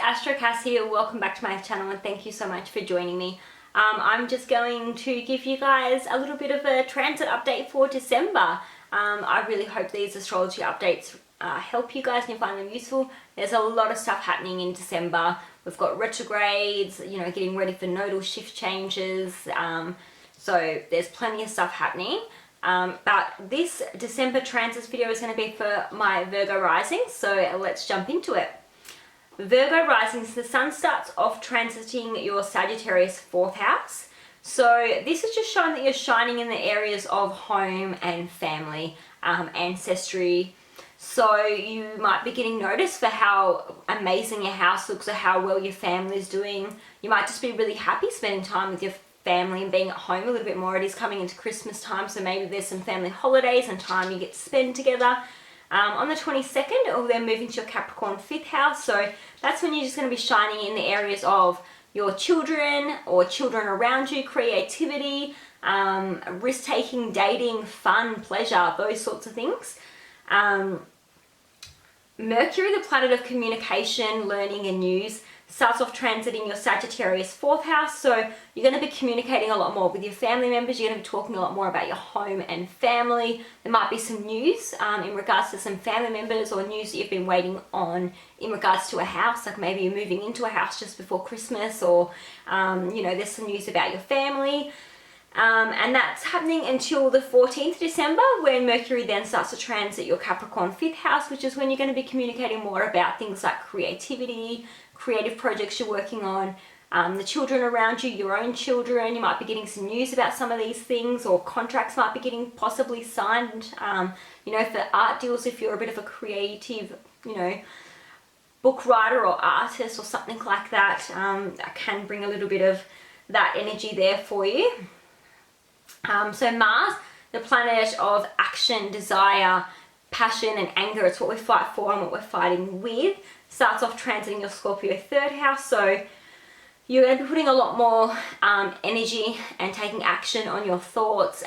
Astrocass here. Welcome back to my channel and thank you so much for joining me. I'm just going to give you guys a little bit of a transit update for December. I really hope these astrology updates help you guys and you find them useful. There's a lot of stuff happening in December. We've got retrogrades, you know, getting ready for nodal shift changes. So there's plenty of stuff happening. But this December transits video is going to be for my Virgo rising, so let's jump into it. Virgo rising, so the sun starts off transiting your Sagittarius 4th house. So this is just showing that you're shining in the areas of home and family, ancestry. So you might be getting noticed for how amazing your house looks or how well your family is doing. You might just be really happy spending time with your family and being at home a little bit more. It is coming into Christmas time, so maybe there's some family holidays and time you get to spend together. On the 22nd, it'll then move into your Capricorn 5th house, so that's when you're just going to be shining in the areas of your children or children around you, creativity, risk-taking, dating, fun, pleasure, those sorts of things. Mercury, the planet of communication, learning and news, starts off transiting your Sagittarius 4th house, so you're going to be communicating a lot more with your family members. You're going to be talking a lot more about your home and family. There might be some news in regards to some family members or news that you've been waiting on in regards to a house, like maybe you're moving into a house just before Christmas, or you know, there's some news about your family. And that's happening until the 14th December, when Mercury then starts to transit your Capricorn 5th house, which is when you're going to be communicating more about things like creativity, creative projects you're working on, the children around you, your own children. You might be getting some news about some of these things, or contracts might be getting possibly signed, you know, for art deals if you're a bit of a creative, you know, book writer or artist or something like that. That can bring a little bit of that energy there for you. So Mars, the planet of action, desire, passion and anger, it's what we fight for and what we're fighting with, starts off transiting your Scorpio 3rd house. So you're going to be putting a lot more energy and taking action on your thoughts.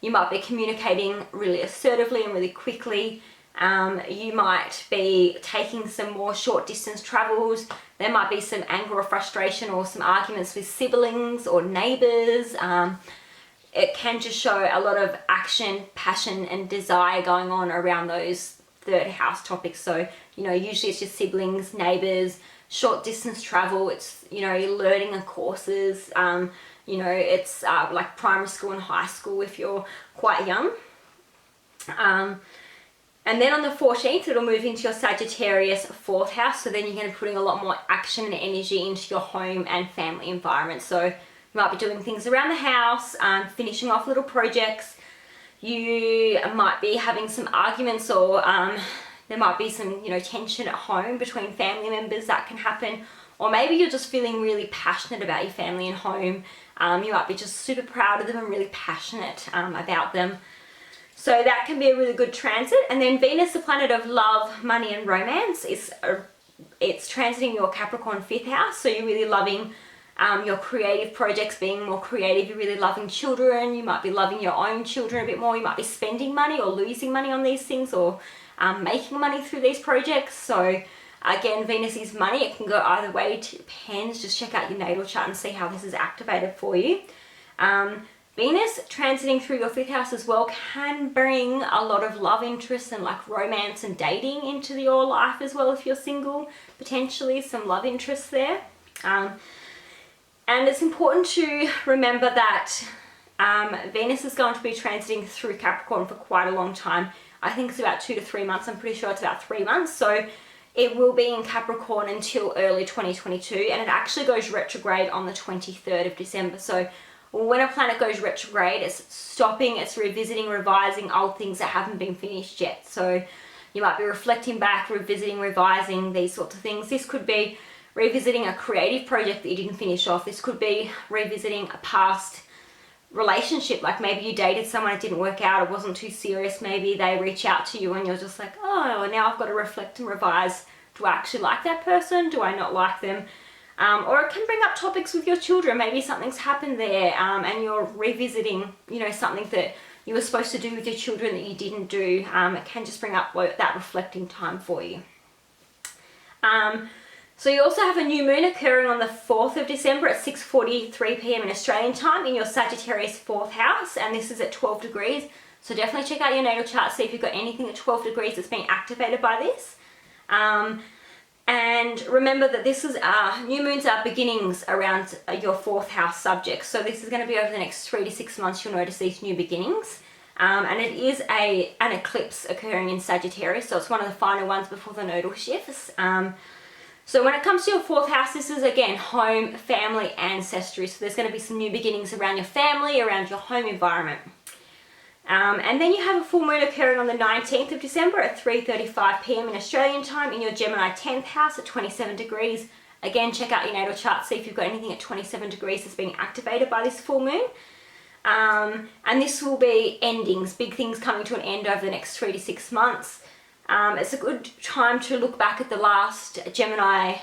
You might be communicating really assertively and really quickly. You might be taking some more short distance travels. There might be some anger or frustration or some arguments with siblings or neighbors. It can just show a lot of action, passion and desire going on around those 3rd house topics. So, you know, usually it's your siblings, neighbors, short distance travel. It's, you know, learning and courses. You know, it's like primary school and high school if you're quite young. And then on the 14th, it'll move into your Sagittarius 4th house. So then you're going to be putting a lot more action and energy into your home and family environment. So you might be doing things around the house, finishing off little projects. You might be having some arguments, or there might be some, you know, tension at home between family members that can happen. Or maybe you're just feeling really passionate about your family and home. You might be just super proud of them and really passionate about them. So that can be a really good transit. And then Venus, the planet of love, money and romance, it's transiting your Capricorn 5th house. So you're really loving your creative projects, being more creative. You're really loving children. You might be loving your own children a bit more. You might be spending money or losing money on these things, or making money through these projects. So again, Venus is money. It can go either way. It depends. Just check out your natal chart and see how this is activated for you. Venus transiting through your 5th house as well can bring a lot of love interest and like romance and dating into your life as well. If you're single, potentially some love interest there. And it's important to remember that Venus is going to be transiting through Capricorn for quite a long time. I think it's about 2 to 3 months. I'm pretty sure it's about 3 months. So it will be in Capricorn until early 2022, and it actually goes retrograde on the 23rd of December. So when a planet goes retrograde, it's stopping, it's revisiting, revising old things that haven't been finished yet. So you might be reflecting back, revisiting, revising, these sorts of things. This could be revisiting a creative project that you didn't finish off. This could be revisiting a past relationship, like maybe you dated someone, it didn't work out, it wasn't too serious. Maybe they reach out to you and you're just like, oh, now I've got to reflect and revise. Do I actually like that person? Do I not like them? Or it can bring up topics with your children. Maybe something's happened there, and you're revisiting, you know, something that you were supposed to do with your children that you didn't do. It can just bring up that reflecting time for you. So you also have a new moon occurring on the 4th of December at 6:43 p.m. in Australian time in your Sagittarius 4th house, and this is at 12 degrees. So definitely check out your natal chart, see if you've got anything at 12 degrees that's being activated by this. And remember that this is new moons are beginnings around your 4th house subject. So this is going to be over the next 3 to 6 months. You'll notice these new beginnings. And it is an eclipse occurring in Sagittarius, so it's one of the final ones before the nodal shifts. So when it comes to your 4th house, this is again home, family, ancestry. So there's going to be some new beginnings around your family, around your home environment. And then you have a full moon occurring on the 19th of December at 3:35 p.m. in Australian time in your Gemini 10th house at 27 degrees. Again, check out your natal chart, see if you've got anything at 27 degrees that's being activated by this full moon. And this will be endings, big things coming to an end over the next 3 to 6 months. It's a good time to look back at the last Gemini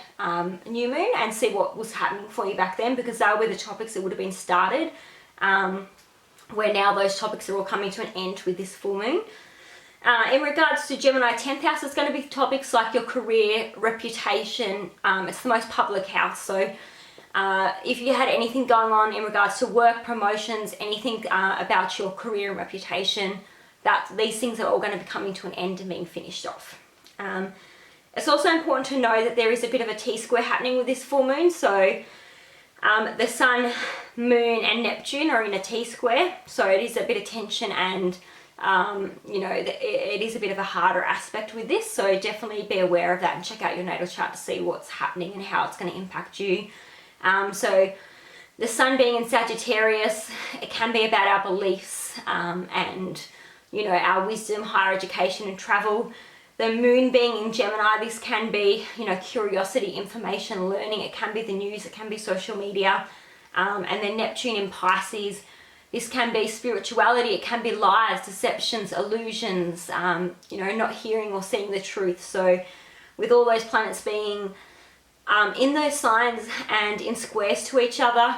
new moon and see what was happening for you back then, because they were the topics that would have been started, where now those topics are all coming to an end with this full moon. In regards to Gemini 10th house, it's going to be topics like your career, reputation. It's the most public house, so if you had anything going on in regards to work, promotions, anything about your career and reputation, these things are all going to be coming to an end and being finished off. It's also important to know that there is a bit of a T-square happening with this full moon. So the Sun, Moon and Neptune are in a T-square, so it is a bit of tension, and you know, it is a bit of a harder aspect with this, so definitely be aware of that and check out your natal chart to see what's happening and how it's going to impact you. So the Sun being in Sagittarius, it can be about our beliefs and, you know, our wisdom, higher education and travel. The Moon being in Gemini, this can be, you know, curiosity, information, learning. It can be the news, it can be social media. And then Neptune in Pisces, this can be spirituality, it can be lies, deceptions, illusions, you know, not hearing or seeing the truth. So with all those planets being in those signs and in squares to each other,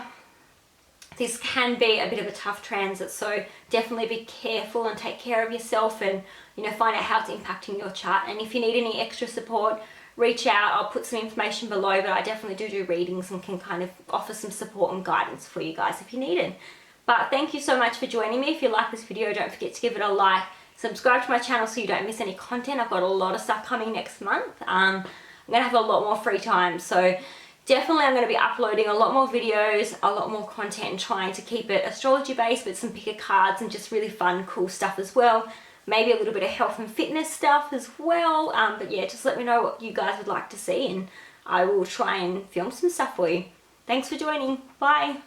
this can be a bit of a tough transit, so definitely be careful and take care of yourself, and, you know, find out how it's impacting your chart. And if you need any extra support, reach out. I'll put some information below, but I definitely do readings and can kind of offer some support and guidance for you guys if you need it. But thank you so much for joining me. If you like this video, don't forget to give it a like, subscribe to my channel so you don't miss any content. I've got a lot of stuff coming next month. I'm going to have a lot more free time, so definitely I'm going to be uploading a lot more videos, a lot more content, and trying to keep it astrology based with some picker cards and just really fun, cool stuff as well. Maybe a little bit of health and fitness stuff as well. But yeah, just let me know what you guys would like to see and I will try and film some stuff for you. Thanks for joining. Bye.